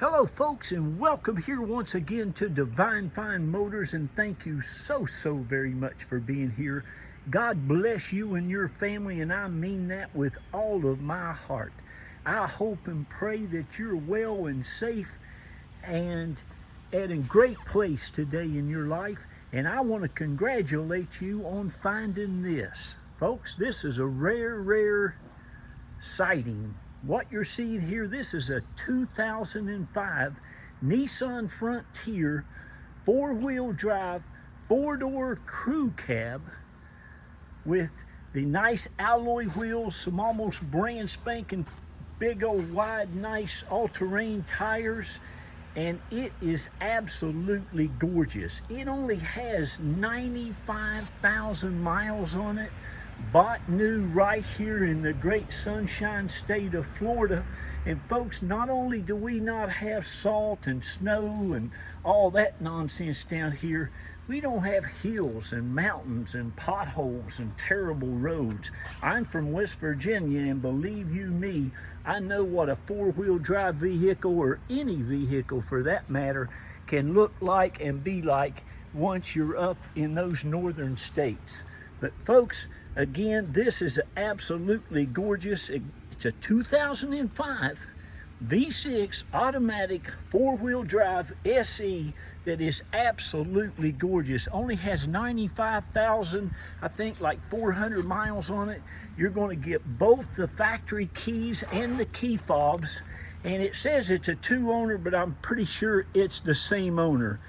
Hello folks, and welcome here once again to Divine Fine Motors, and thank you so very much for being here. God bless you and your family, and I mean that with all of my heart. I hope and pray that you're well and safe and at a great place today in your life, and I want to congratulate you on finding this. Folks, this is a rare sighting. What you're seeing here, this is a 2005 Nissan Frontier four-wheel drive, four-door crew cab with the nice alloy wheels, some almost brand spanking big old wide nice all-terrain tires, and it is absolutely gorgeous. It only has 95,000 miles on it. Bought new right here in the great sunshine state of Florida. And folks, not only do we not have salt and snow and all that nonsense down here, we don't have hills and mountains and potholes and terrible roads. I'm from West Virginia, and believe you me, I know what a four-wheel drive vehicle, or any vehicle for that matter, can look like and be like once you're up in those northern states. But folks, again, this is absolutely gorgeous. It's a 2005 V6 automatic four-wheel drive SE that is absolutely gorgeous. Only has 95,000, I think like 400 miles on it. You're going to get both the factory keys and the key fobs. And it says it's a two-owner, but I'm pretty sure it's the same owner.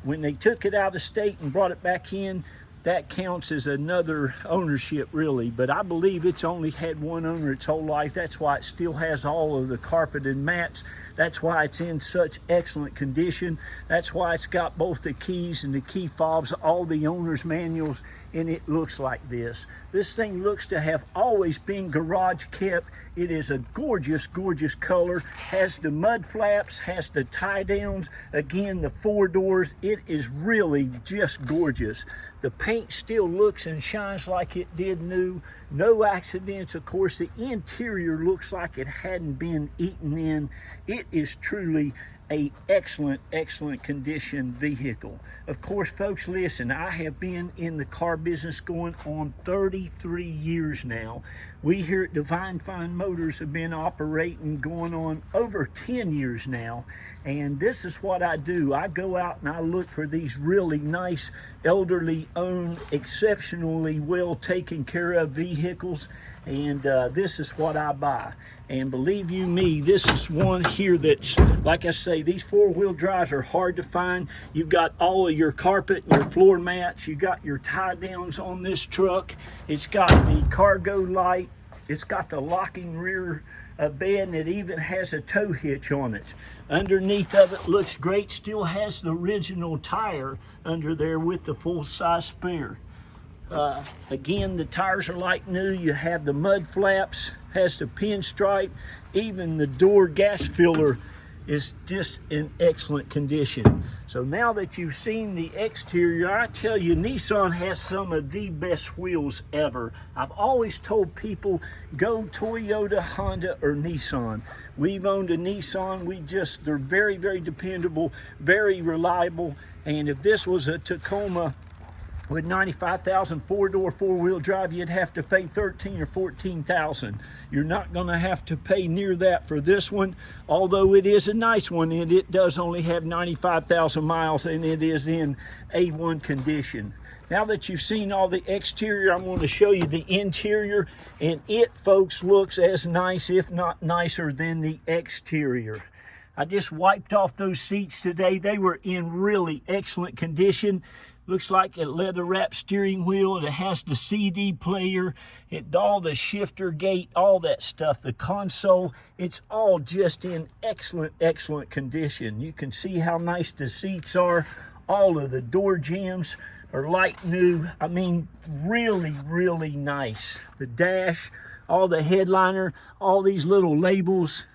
When they took it out of state and brought it back in, that counts as another ownership really, but I believe it's only had one owner its whole life. That's why it still has all of the carpet and mats. That's why it's in such excellent condition. That's why it's got both the keys and the key fobs, all the owner's manuals, and it looks like this. This thing looks to have always been garage kept. It is a gorgeous color, has the mud flaps, has the tie downs, again the four doors. It is really just gorgeous. The paint still looks and shines like it did new. No accidents. Of course, the interior looks like it hadn't been eaten in. It is truly a excellent condition vehicle. Of course, folks, listen, I have been in the car business going on 33 years now. We here at Divine Fine Motors have been operating going on over 10 years now, and this is what I do. I go out and I look for these really nice, elderly owned, exceptionally well taken care of vehicles, and this is what I buy. And believe you me, this is one here that's, like I say, these four-wheel drives are hard to find. You've got all of your carpet and your floor mats. You got your tie downs on this truck. It's got the cargo light. It's got the locking rear bed, and it even has a tow hitch on it. Underneath of it looks great. Still has the original tire under there with the full-size spare. Again, the tires are like new. You have the mud flaps, has the pinstripe, even the door gas filler is just in excellent condition. So now that you've seen the exterior, I tell you, Nissan has some of the best wheels ever. I've always told people, go Toyota, Honda, or Nissan. We've owned a Nissan. They're very dependable, very reliable. And if this was a Tacoma with 95,000 four-door four-wheel drive, you'd have to pay 13 or 14,000. You're not going to have to pay near that for this one, although it is a nice one, and it does only have 95,000 miles, and it is in A1 condition. Now that you've seen all the exterior, I'm going to show you the interior, and it, folks, looks as nice, if not nicer, than the exterior. I just wiped off those seats today. They were in really excellent condition. Looks like a leather wrapped steering wheel. It has the CD player, all the shifter gate, all that stuff, the console. It's all just in excellent condition. You can see how nice the seats are. All of the door jambs are like new. I mean, really nice. The dash, all the headliner, all these little labels.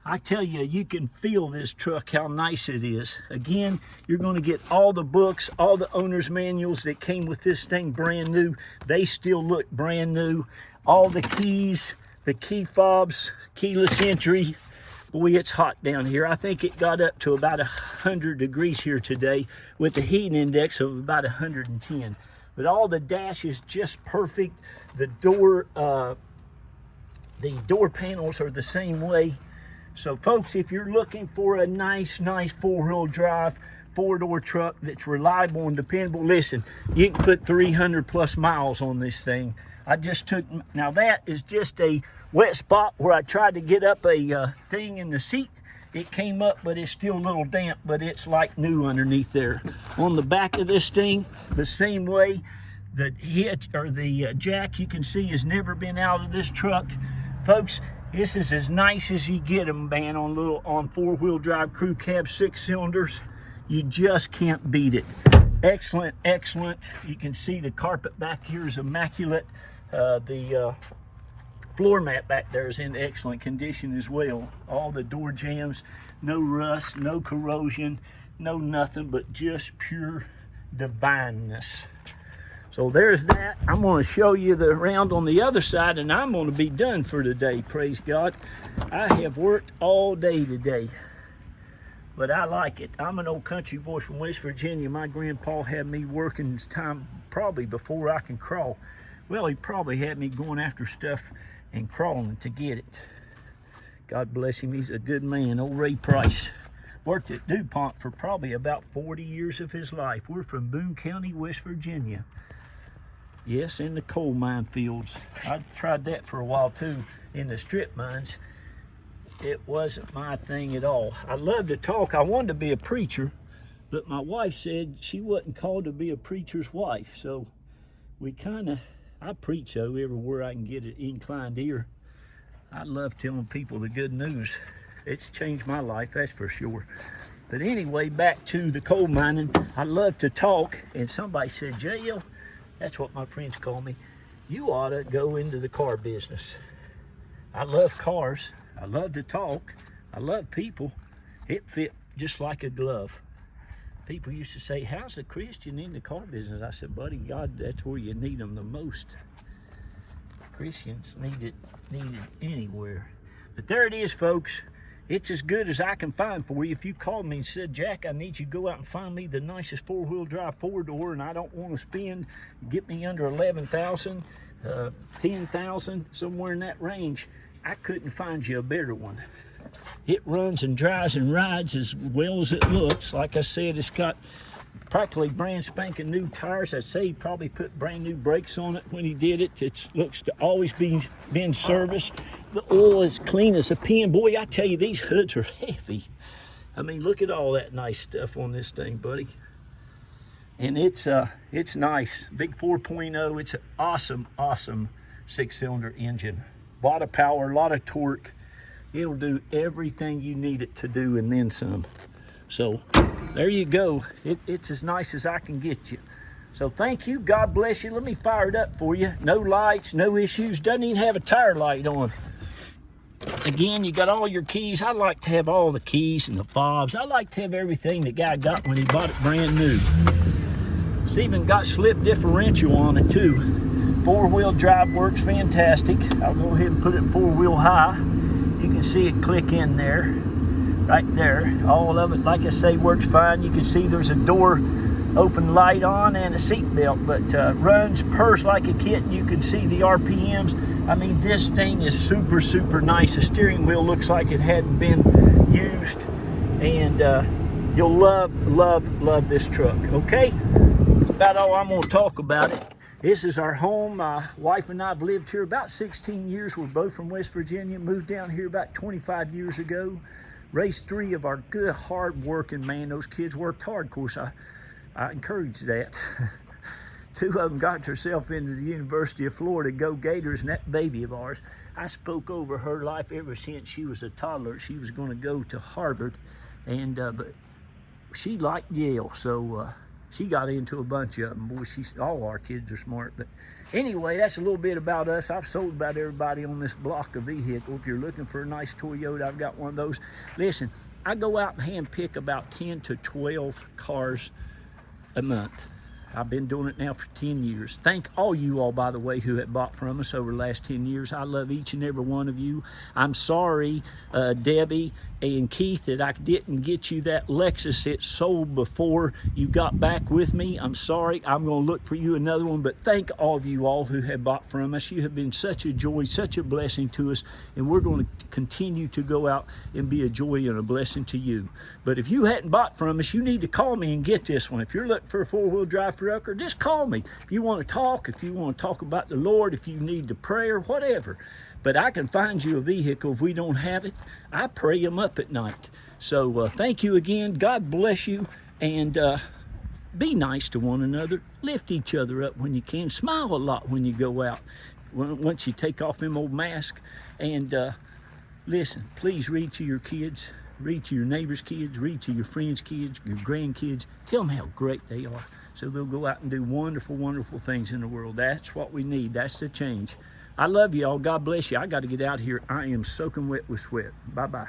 I tell you, you can feel this truck, how nice it is. Again, you're going to get all the books, all the owner's manuals that came with this thing brand new. They still look brand new. All the keys, the key fobs, keyless entry. Boy, it's hot down here. I think it got up to about 100 degrees here today with the heat index of about 110. But all the dash is just perfect. The door panels are the same way. So folks, if you're looking for a nice four-wheel drive, four-door truck that's reliable and dependable, listen, you can put 300 plus miles on this thing. I just took, now that is just a wet spot where I tried to get up a thing in the seat. It came up, but it's still a little damp, but it's like new underneath there. On the back of this thing, the same way, the hitch or the jack, you can see, has never been out of this truck. Folks, this is as nice as you get them, man, on four-wheel drive crew cab 6 cylinders. You just can't beat it. Excellent, excellent. You can see the carpet back here is immaculate. The floor mat back there is in excellent condition as well. All the door jambs, no rust, no corrosion, no nothing, but just pure divineness. So there's that. I'm going to show you the round on the other side, and I'm going to be done for today. Praise God. I have worked all day today, but I like it. I'm an old country boy from West Virginia. My grandpa had me working this time probably before I can crawl. Well, he probably had me going after stuff and crawling to get it. God bless him. He's a good man. Old Ray Price worked at DuPont for probably about 40 years of his life. We're from Boone County, West Virginia. Yes, in the coal mine fields. I tried that for a while too, in the strip mines. It wasn't my thing at all. I love to talk. I wanted to be a preacher, but my wife said she wasn't called to be a preacher's wife. So I preach though everywhere I can get an inclined ear. I love telling people the good news. It's changed my life, that's for sure. But anyway, back to the coal mining. I love to talk, and somebody said, JL, that's what my friends call me, you ought to go into the car business. I love cars. I love to talk. I love people. It fit just like a glove. People used to say, how's a Christian in the car business? I said, buddy, God, that's where you need them the most. Christians need it anywhere. But there it is, folks. It's as good as I can find for you. If you called me and said, Jack, I need you to go out and find me the nicest four-wheel drive four-door, and I don't want to spend, get me under 11,000, 10,000, somewhere in that range, I couldn't find you a better one. It runs and drives and rides as well as it looks. Like I said, it's got practically brand spanking new tires. I'd say he probably put brand new brakes on it when he did it. It looks to always be been serviced. The oil is clean as a pin. Boy, I tell you, these hoods are heavy. I mean, look at all that nice stuff on this thing, buddy. And it's nice. Big 4.0. It's an awesome 6-cylinder engine. A lot of power, a lot of torque. It'll do everything you need it to do and then some. So there you go. It's as nice as I can get you. So thank you. God bless you. Let me fire it up for you. No lights, no issues. Doesn't even have a tire light on. Again, you got all your keys. I like to have all the keys and the fobs. I like to have everything the guy got when he bought it brand new. It's even got slip differential on it too. 4-wheel drive works fantastic. I'll go ahead and put it 4-wheel high. You can see it click in there, right there. All of it, like I say, works fine. You can see there's a door open light on and a seat belt, but runs, purrs like a kitten. You can see the RPMs. I mean, this thing is super nice. The steering wheel looks like it hadn't been used, and you'll love this truck, okay? That's about all I'm gonna talk about it. This is our home. My wife and I have lived here about 16 years. We're both from West Virginia. Moved down here about 25 years ago. Raised 3 of our good, hard-working, man. Those kids worked hard. Of course, I encourage that. 2 of them got herself into the University of Florida. Go Gators, and that baby of ours, I spoke over her life ever since she was a toddler. She was going to go to Harvard, and but she liked Yale, so she got into a bunch of them. Boy, all our kids are smart. But anyway, that's a little bit about us. I've sold about everybody on this block of vehicle. If you're looking for a nice Toyota, I've got one of those. Listen, I go out and hand pick about 10 to 12 cars a month. I've been doing it now for 10 years. Thank all you all, by the way, who have bought from us over the last 10 years. I love each and every one of you. I'm sorry, Debbie and Keith, that I didn't get you that Lexus that sold before you got back with me. I'm sorry. I'm going to look for you another one, but thank all of you all who have bought from us. You have been such a joy, such a blessing to us, and we're going to continue to go out and be a joy and a blessing to you. But if you hadn't bought from us, you need to call me and get this one. If you're looking for a four-wheel drive truck, or just call me. If you want to talk, if you want to talk about the Lord, if you need the prayer, whatever. But I can find you a vehicle if we don't have it. I pray them up at night. So thank you again. God bless you. And be nice to one another. Lift each other up when you can. Smile a lot when you go out. Once you take off them old masks. And listen, please read to your kids. Read to your neighbors' kids. Read to your friends' kids, your grandkids. Tell them how great they are. So they'll go out and do wonderful, wonderful things in the world. That's what we need. That's the change. I love you all. God bless you. I got to get out of here. I am soaking wet with sweat. Bye-bye.